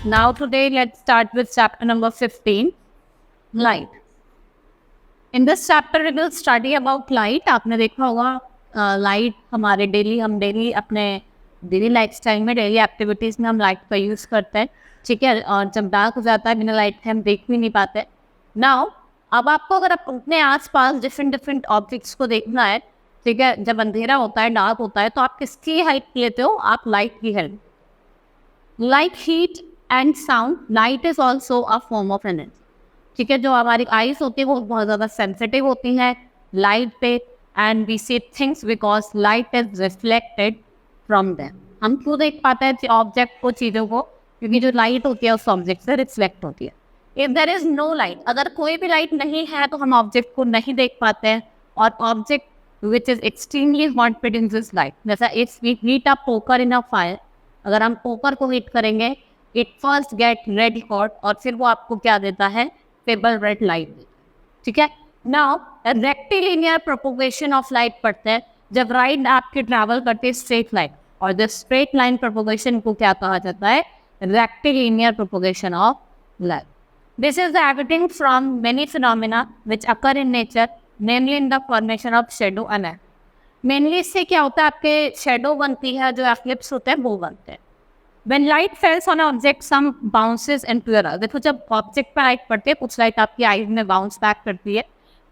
Now today let's start with chapter number 15, light. In this chapter we will study about light. आपने देखा होगा light हमारे हम daily अपने डेली लाइफस्टाइल में डेली एक्टिविटीज़ में हम लाइट का यूज़ करते हैं, ठीक है। और जब डार्क हो जाता है बिना लाइट के हम देख भी नहीं पाते। नाउ अब आपको अगर आप अपने आसपास डिफरेंट ऑब्जेक्ट्स को देखना है, ठीक है, जब अंधेरा होता है डार्क होता है तो आप किसकी हेल्प लेते हो? आप लाइट की help. Like heat and sound, light is also a form of energy, ठीक है। जो हमारी आईज होती है वो बहुत ज़्यादा सेंसिटिव होती हैं लाइट पे, and we see things because light is reflected from them. हम क्यों देख पाते हैं ऑब्जेक्ट को, चीज़ों को? क्योंकि जो लाइट होती है उस ऑब्जेक्ट से रिफ्लेक्ट होती है। If there is no light, अगर कोई भी लाइट नहीं है तो हम ऑब्जेक्ट को नहीं देख पाते हैं। और object which is extremely hot produces light. जैसा if we heat a poker in a fire, अगर हम पोकर को हीट करेंगे it first get red hot और फिर वो आपको क्या देता है? फेबल रेड लाइट, ठीक है। Now rectilinear propagation of light पढ़ते हैं जब लाइट आपकी ट्रैवल करती है स्ट्रेट लाइन, और द स्ट्रेट लाइन प्रोपोगेशन को क्या कहा जाता है? Rectilinear propagation of light. This is the evidence from many phenomena which occur in nature, namely in the formation of shadow and light. Mainly इससे क्या होता है? आपके शेडो बनती है, जो एक्लिप्स होते हैं वो बनते हैं। When light falls on an object, some bounces into your eye. देखो जब ऑब्जेक्ट पर लाइट पड़ती है कुछ लाइट आपकी आईज में बाउंस बैक करती है,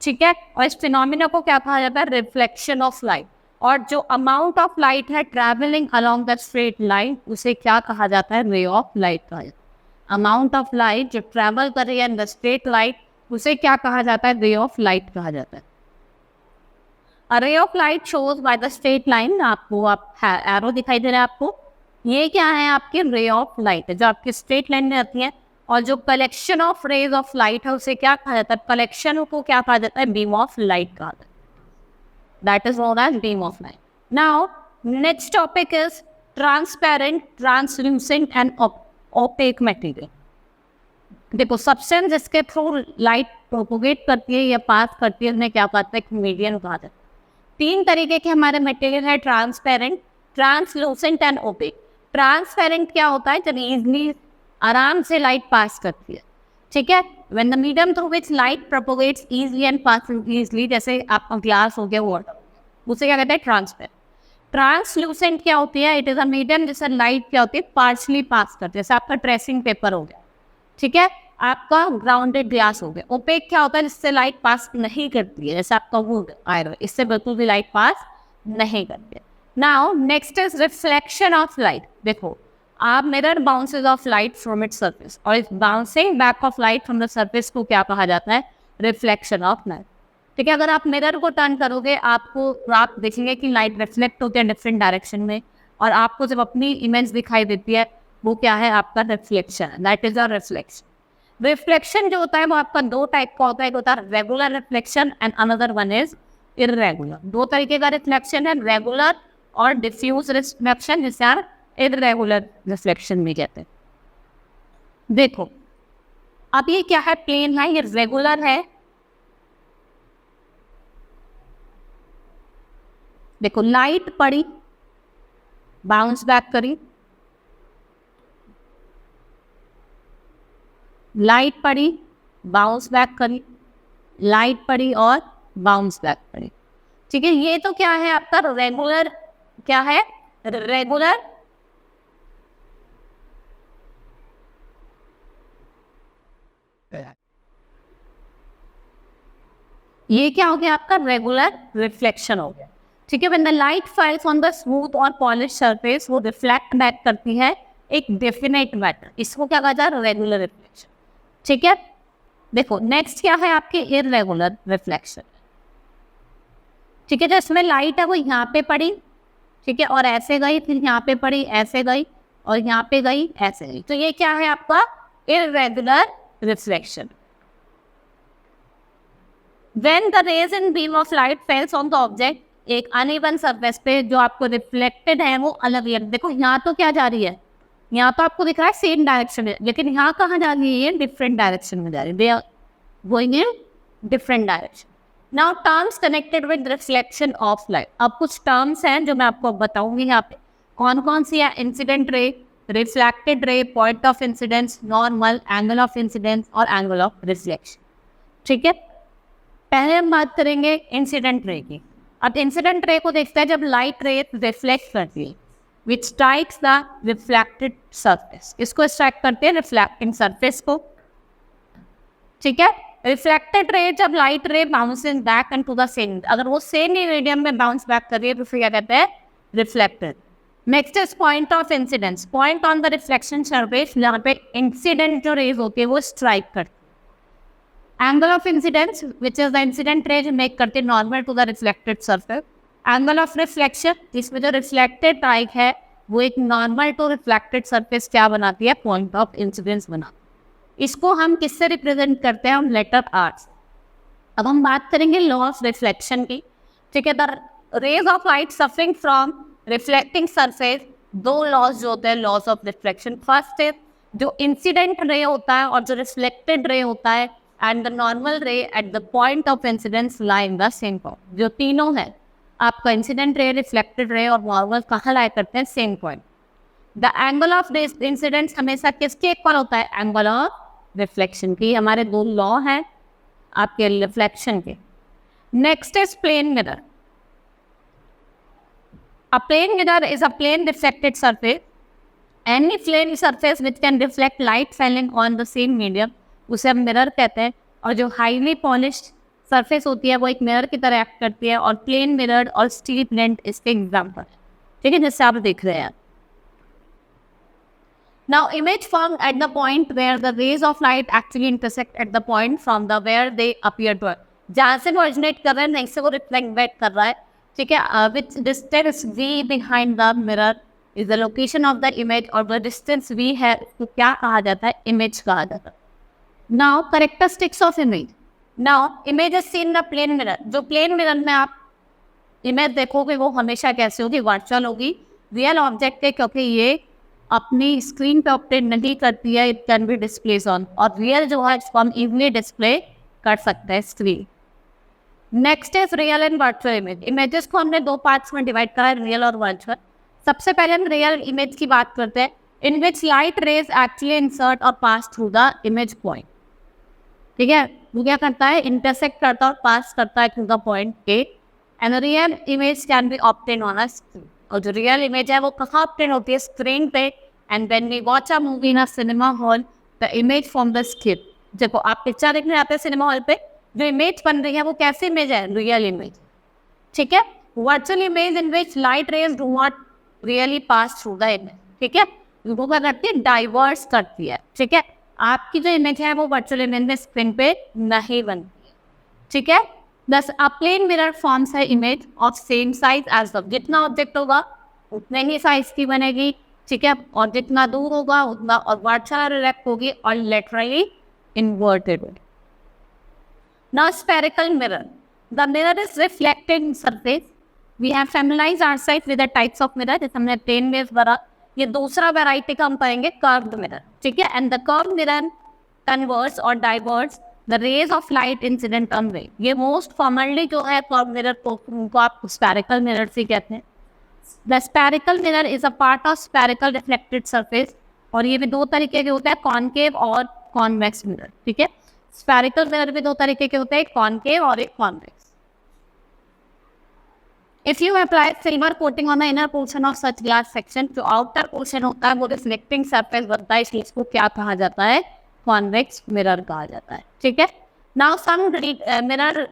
ठीक है। और इस फिनोमिना को क्या कहा जाता है? Reflection of light. और जो अमाउंट ऑफ लाइट है travelling along the straight line उसे क्या कहा जाता है? रे ऑफ लाइट कहा जाता है। अमाउंट ऑफ लाइट जो ट्रैवल कर रही है इन द स्ट्रेट लाइट उसे क्या कहा जाता है? रे ऑफ लाइट कहा जाता है। A ray of light shows by the straight line, आपको एरो दिखाई दे रहा है आपको, ये क्या है? आपकी रे ऑफ लाइट है जो आपकी स्ट्रेट लाइन में आती है। और जो collection of rays of light है उसे क्या कहा जाता है? कलेक्शन को क्या कहा जाता है? बीम ऑफ लाइट कहा जाता है। That is known as beam of light. Now next topic is transparent, translucent and opaque material. देखो सब्सटेंस जिसके थ्रू लाइट प्रोपोगेट करती है या पास करती है उन्हें क्या कहते हैं? मीडियम कहा जाता है। 3 तरीके के हमारे मटेरियल है, transparent, translucent and opaque. Transparent क्या होता है? जब इजली आराम से लाइट पास करती है, ठीक है। When the medium through which light propagates easily and passing easily, जैसे आपका ग्लास हो गया, वाटर, उसे क्या कहते हैं? ट्रांसपेरेंट। ट्रांसलूसेंट क्या होती है? इट इज अ मीडियम जिससे लाइट क्या होती है? पार्शली पास करती है, जैसे आपका ट्रेसिंग पेपर हो गया, ठीक है, आपका ग्राउंडेड ग्लास हो गया। ओपेक क्या होता है? जिससे लाइट पास नहीं करती है, जैसे आपका वुड, आयरन, इससे बिल्कुल भी लाइट पास नहीं करती है। Now next is reflection of light. देखो आप mirror bounces of light from its surface, और इस bouncing back of light from the surface को क्या कहा जाता है? रिफ्लेक्शन ऑफ लाइट, ठीक है। अगर आप मिरर को टर्न करोगे आप देखेंगे कि लाइट रिफ्लेक्ट होती है डिफरेंट डायरेक्शन में, और आपको जब अपनी इमेज दिखाई देती है वो क्या है? आपका reflection, that is a reflection. Reflection जो होता है वो आपका 2 टाइप का होता है, एक होता है regular reflection and another one is irregular. 2 तरीके का रिफ्लेक्शन है, रेगुलर और डिफ्यूज रिफ्लेक्शन, जिसे आप इररेगुलर रिफ्लेक्शन भी कहते हैं। देखो अब ये क्या है? प्लेन है, ये रेगुलर है। देखो लाइट पड़ी, बाउंस बैक करी, लाइट पड़ी, बाउंस बैक करी, लाइट पड़ी और बाउंस बैक करी, ठीक है। ये तो क्या है? आपका रेगुलर, क्या है? रेगुलर ये क्या हो गया? आपका रेगुलर रिफ्लेक्शन हो गया, ठीक है। When the light falls on the smooth और पॉलिश सरफेस वो रिफ्लेक्ट बैक करती है एक डेफिनेट मैटर, इसको क्या कहा जाता है? रेगुलर रिफ्लेक्शन, ठीक है। देखो नेक्स्ट क्या है? आपके इररेगुलर रिफ्लेक्शन, ठीक है। जो इसमें लाइट है वो यहाँ पे पड़ी, ठीक है, और ऐसे गई, फिर यहाँ पे पड़ी, ऐसे गई, और यहाँ पे गई, ऐसे गई, तो ये क्या है? आपका irregular reflection. When the rays in beam of light falls on the object, एक अनइवन सरफेस पे जो आपको रिफ्लेक्टेड है वो अलग है। देखो यहाँ तो क्या जा रही है? यहाँ तो आपको दिख रहा है सेम डायरेक्शन है, लेकिन यहाँ कहाँ जा रही है? ये डिफरेंट डायरेक्शन में जा रही है, they are going in different direction. Now terms connected with reflection of light. अब कुछ टर्म्स हैं जो मैं आपको बताऊंगी यहाँ पे, कौन कौन सी है? Incident ray, reflected ray, point of incidence, normal, angle of incidence और एंगल ऑफ रिफ्लेक्शन। ठीक है, पहले हम बात करेंगे इंसिडेंट रे की। अब इंसिडेंट रे को देखते हैं जब लाइट रे रिफ्लेक्ट करती है, विच स्ट्राइक्स द रिफ्लेक्टेड सरफेस। इसको स्ट्राइक करते हैं रिफ्लेक्टिंग सरफेस को। ठीक है, रिफ्लेक्टेड रे जब लाइट रे bouncing back into the same, अगर वो सेम ही मीडियम में बाउंस बैक कर रही है तो फिर क्या कहते हैं, reflected. Next is point of incidence, point on the reflection surface, जहाँ पे इंसिडेंट जो रेज होती है वो स्ट्राइक करती है। Angle of incidence which is the incident ray जो मेक करती है normal to the reflected surface. Angle of reflection, जिसमें जो रिफ्लेक्टेड लाइट है वो एक नॉर्मल टू रिफ्लेक्टेड सरफेस क्या बनाती है, पॉइंट ऑफ इंसिडेंस बनाती है। इसको हम किससे रिप्रेजेंट करते हैं, हम लेटर आर। अब हम बात करेंगे लॉ ऑफ रिफ्लेक्शन की। ठीक है, the rays of light suffering from reflecting surface, दो लॉज जो होते हैं laws of reflection. First is जो इंसिडेंट रे होता है और जो रिफ्लेक्टेड रे होता है, and the normal ray at the point of incidence lie in the same point. जो तीनों है आपका इंसिडेंट रे, रिफ्लेक्टेड रे और नॉर्मल, कहाँ लाया करते हैं, same point. The angle of this incidence हमेशा किसके इक्वल होता है, एंगल ऑफ रिफ्लेक्शन की। हमारे दो लॉ हैं आपके रिफ्लेक्शन के। Next is plane mirror. A plane mirror is a plane reflected surface. Any plane surface which can reflect light falling on the same medium, उसे हम मिरर कहते हैं। और जो हाईली पॉलिश्ड सरफेस होती है वो एक मिरर की तरह एक्ट करती है, और प्लेन मिरर और स्टील प्लेट इसके एग्जाम्पल है। ठीक है, जैसे आप देख रहे हैं। Now image formed at the point where the rays of light actually intersect at the point from the where they appear to. जहाँ से वो originate कर रहे हैं, next से वो reflect back कर रहा है। ठीक है, which distance v behind the mirror is the location of the image, और the distance v है तो क्या कहा जाता है, image कहा जाता है। Now characteristics of image. Now image is seen in the plane mirror. जो plane mirror में आप image देखोगे वो हमेशा कैसे होगी, वर्चुअल होगी, रियल ऑब्जेक्ट है, क्योंकि ये अपनी स्क्रीन पे ऑपरेट नहीं करती है, it can be displace on, और रियल जो है इसको हम इजीली डिस्प्ले कर सकते हैं screen. Next is real and virtual image. Images को हमने दो पार्ट्स में डिवाइड करा है, रियल और वर्चुअल। सबसे पहले हम रियल इमेज की बात करते हैं, in which light rays actually insert और pass through the image point. ठीक है, वो क्या करता है, इंटरसेक्ट करता है और पास करता है थ्रू द पॉइंट के। And real image can be obtain on a screen, और जो रियल इमेज है वो कहाँ ऑब्टेन होती है, स्क्रीन पे। And when we watch a movie in a cinema hall, the image from the script, देखो आप पिक्चर देखने आते हैं सिनेमा हॉल पे, जो इमेज बन रही है वो कैसी इमेज है, रियल इमेज। ठीक है, virtual image in which light raise do not really pass through the image. ठीक है, वो क्या करती है, डाइवर्स करती है। ठीक है, आपकी जो इमेज है वो वर्चुअल इमेज में स्क्रीन पे नहीं बनती है। ठीक है, thus a plane mirror forms है image of same size as the, जितना ऑब्जेक्ट होगा उतने ही साइज की बनेगी। ठीक है, और जितना दूर होगा उतना, और वर्चुअल रिफ्लेक्ट होगी और laterally inverted. Now spherical mirror. The mirror is reflected surface. We have familiarized ourselves with the types of mirror. जैसे हमने प्लेन में भरा, ये दूसरा वैरायटी का हम पाएंगे कर्व्ड मिरर। ठीक है, and the curved mirror converts और diverts the rays of light incident on ray. ये मोस्ट कॉमनली जो है कर्व्ड मिरर को उनको आप स्फेरिकल मिरर से कहते हैं। The spherical mirror is a part of spherical reflected surface, और ये भी दो तरीके के होते हैं, कॉनकेव और कॉन्वेक्स मिरर। ठीक है, स्फेरिकल मिरर भी दो तरीके के होते हैं, एक कॉनकेव और एक convex. If you apply silver coating on the inner portion of such glass section, जो आउटर पोर्शन होता है वो रिफ्लेक्टिंग सरफेस बनता है, इसलिए इसको क्या कहा जाता है, कॉन्वेक्स मिरर कहा जाता है। ठीक है, now some mirror,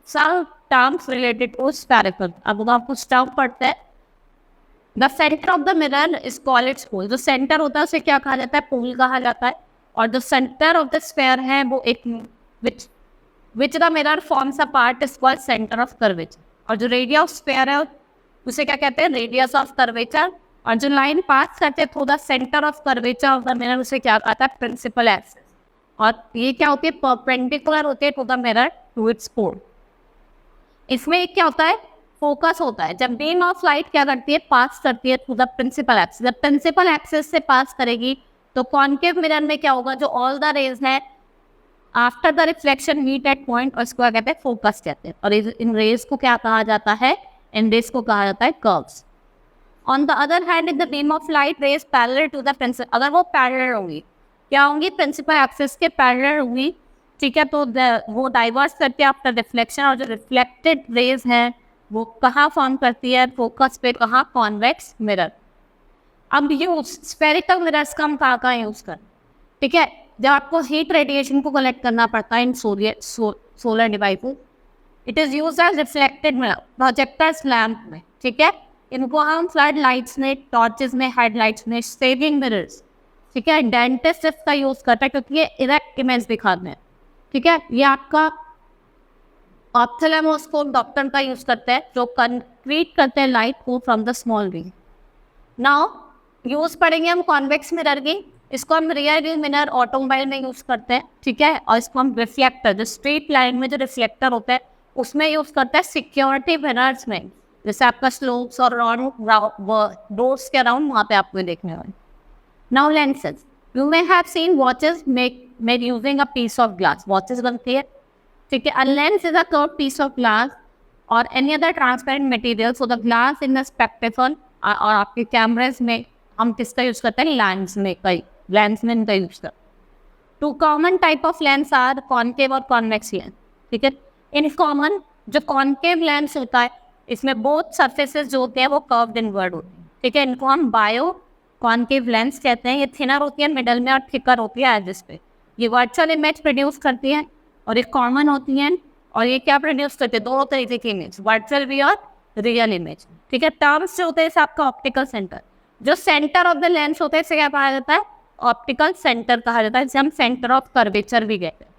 some terms related to spherical. अब आप कुछ टर्म पढ़ते हैं। The centre of the mirror is called its pole. जो सेंटर होता है उसे क्या कहा जाता है, पोल कहा जाता है। और जो सेंटर ऑफ द स्फेयर है वो एक which the mirror forms a part is called centre of curvature. और जो रेडियस ऑफ स्फेयर है उसे क्या कहते हैं, रेडियस ऑफ कर्वेचर। और जो लाइन पास करते हैं through the centre of curvature of the mirror उसे क्या कहता है, प्रिंसिपल एक्सिस। और ये क्या होती है, परपेंडिकुलर होते हैं to the mirror to its pole. इसमें एक क्या होता है, फोकस होता है। जब बीम ऑफ लाइट क्या करती है, पास करती है थ्रू द प्रिंसिपल एक्सिस। जब प्रिंसिपल एक्सिस से पास करेगी तो कॉनकेव मिरर में क्या होगा, जो ऑल द रेज है after the reflection meet at point, और इसको क्या कहते हैं, फोकस कहते हैं। और इन रेज को क्या कहा जाता है, इन रेज को कहा जाता है curves. On the other hand in the beam of light rays parallel to the principal, अगर वो पैरेलल होंगी, क्या होंगी, प्रिंसिपल एक्सिस के पैरेलल होंगी, ठीक है, तो वो डाइवर्स करते हैं आफ्टर रिफ्लेक्शन, और जो रिफ्लेक्टेड रेज हैं वो कहाँ फॉर्म करती है, फोकस पे, कहाँ, कॉन्वेक्स मिरर। अब यूज स्फेरिकल मिरर्स का हम कहाँ यूज कर, ठीक है, जब आपको हीट रेडिएशन को कलेक्ट करना पड़ता है in solar devices, it is used as reflected mirror projectors lamp में, ठीक है, इनको हम फ्लड लाइट्स में, टॉर्चेस में, हेडलाइट्स में, सेविंग मिरर्स, ठीक है, डेंटिस्ट इसका यूज करता है क्योंकि ये इरेक्ट इमेज दिखाते हैं, ठीक है, ये आपका ऑप्थेल्मोस्कोप डॉक्टर का यूज करते हैं जो कंक्रीट करते हैं लाइट को फ्रॉम द स्मॉल री। नाउ यूज पढ़ेंगे हम कॉन्वेक्स मिरर की, इसको हम रियर व्यू मिरर ऑटोमोबाइल में यूज करते हैं, ठीक है, और इसको हम रिफ्लेक्टर, जो स्ट्रेट लाइन में जो रिफ्लेक्टर होता है उसमें यूज करते हैं सिक्योरिटी मिरर्स में, जैसे आपका स्लोप्स और डोर्स के अराउंड वहाँ पे आपको देखने वाले। Now lenses, you may have seen watches made using a piece of glass, watches बनती है, ठीक है, a lens is a curve piece of glass और any other transparent material, so the glass in the spectacle, और आपके कैमरेज में हम किसका यूज करते हैं, लेंस में, कई लेंस में इनका यूज करते हैं। Two common type of lens are concave और कॉन्वेक्स लेंस, ठीक है, इन कॉमन जो कॉन्केव लेंस होता है इसमें बोथ सरफेसेस जो होते हैं वो कर्व्ड इनवर्ड होते हैं, ठीक है, इनको हम बायो कॉन्केव लेंस कहते हैं, ये थिनर होती है मिडल में और थिकर होती है एजेस पे, ये वर्चुअल इमेज प्रोड्यूस करती है, और ये कॉमन होती हैं, और ये क्या प्रोड्यूस करते हैं, दोनों तरीके की इमेज, वर्चुअल भी और रियल इमेज, ठीक है। टर्म्स जो होते हैं आपका ऑप्टिकल सेंटर, जो सेंटर ऑफ द लेंस होता है इसे क्या कहा जाता है, ऑप्टिकल सेंटर कहा जाता है, जिसे हम सेंटर ऑफ कर्वेचर भी कहते हैं।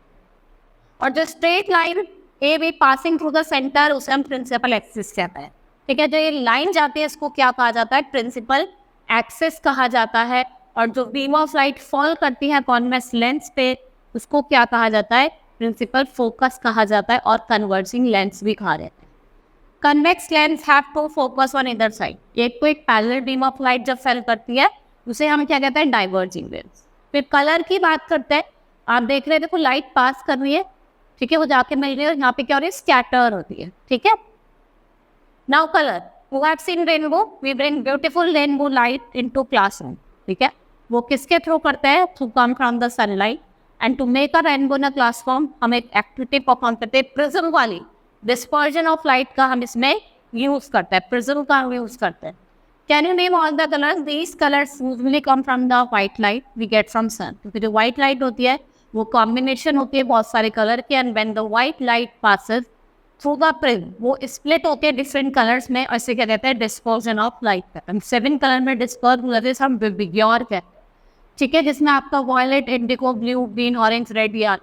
और जो straight line A be passing through the centre उसे हम प्रिंसिपल एक्सिस कहते हैं, ठीक है, जो ये लाइन जाती है इसको क्या कहा जाता है, प्रिंसिपल एक्सिस कहा जाता है। और जो बीम ऑफ लाइट फॉल करती है कॉन्वेक्स लेंस पे उसको क्या कहा जाता है, प्रिंसिपल फोकस कहा जाता है, और कन्वर्जिंग लेंस भी कहा जाता है। Convex lens have two focus on इधर साइड, एक को एक पैरेलल बीम ऑफ लाइट जब फेल करती है उसे हम क्या कहते हैं, डाइवर्जिंग लेंस। फिर कलर की बात करते हैं, आप देख रहे हैं देखो लाइट पास कर रही है, ठीक है, वो जाके मिल रही है, यहाँ पे क्या हो रही है, स्कैटर होती है, ठीक है। Now colour, you have seen rainbow, we bring beautiful rainbow light into classroom, ठीक है, वो किसके थ्रू करते हैं, through come from the sunlight, and to make a rainbow in a classroom हम एक एक्टिविटी परफॉर्म करते हैं, प्रिज्म वाली डिस्पर्जन ऑफ लाइट का हम इसमें यूज करते हैं, प्रिज्म का हम यूज करते हैं। Can you name all the colours, these colours usually come from the white light we get from sun, क्योंकि जो व्हाइट लाइट होती है वो कॉम्बिनेशन होती है बहुत सारे कलर के, and when the white light passes through the prism वो स्प्लिट होते हैं डिफरेंट कलर्स में, और इसे क्या कहते हैं, dispersion of light pattern. 7 colour में डिस्पर्ज हो जाते हैं, हम विग्योर कहते हैं, ठीक है, जिसमें आपका violet, indigo, blue, green, orange, red या,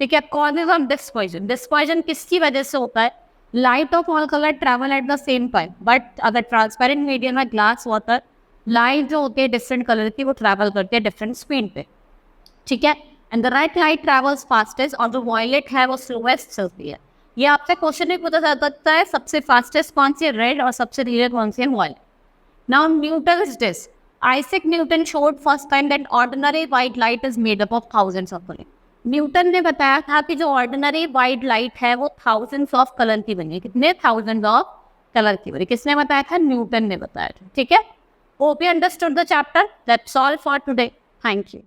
ठीक है। कॉजेज ऑफ डिस्पर्जन, डिस्पर्जन किसकी वजह से होता है, light of all colour travel at the same time, but अगर ट्रांसपेरेंट मीडियम है ग्लास वाटर, लाइट जो होती है डिफरेंट कलर की वो ट्रैवल करती है डिफरेंट स्पीड पे, ठीक है, and the red light travels fastest, और जो वॉयलेट है वो स्लोएस्ट चलती है। ये आपसे क्वेश्चन भी पूछा जा सकता है, सबसे फास्टेस्ट कौन सी है, रेड, और सबसे धीरे कौन सी है, violet. Now Newton's disc, Isaac Newton showed first time that ordinary white light is made up of thousands of colors. Newton ने बताया था कि जो ऑर्डिनरी वाइट लाइट है वो थाउजेंड्स ऑफ कलर की बनी है, कितने, थाउजेंड्स ऑफ कलर की बनी, किसने बताया था, न्यूटन ने बताया था, ठीक है। Hope you understood the chapter, that's all for today, thank you.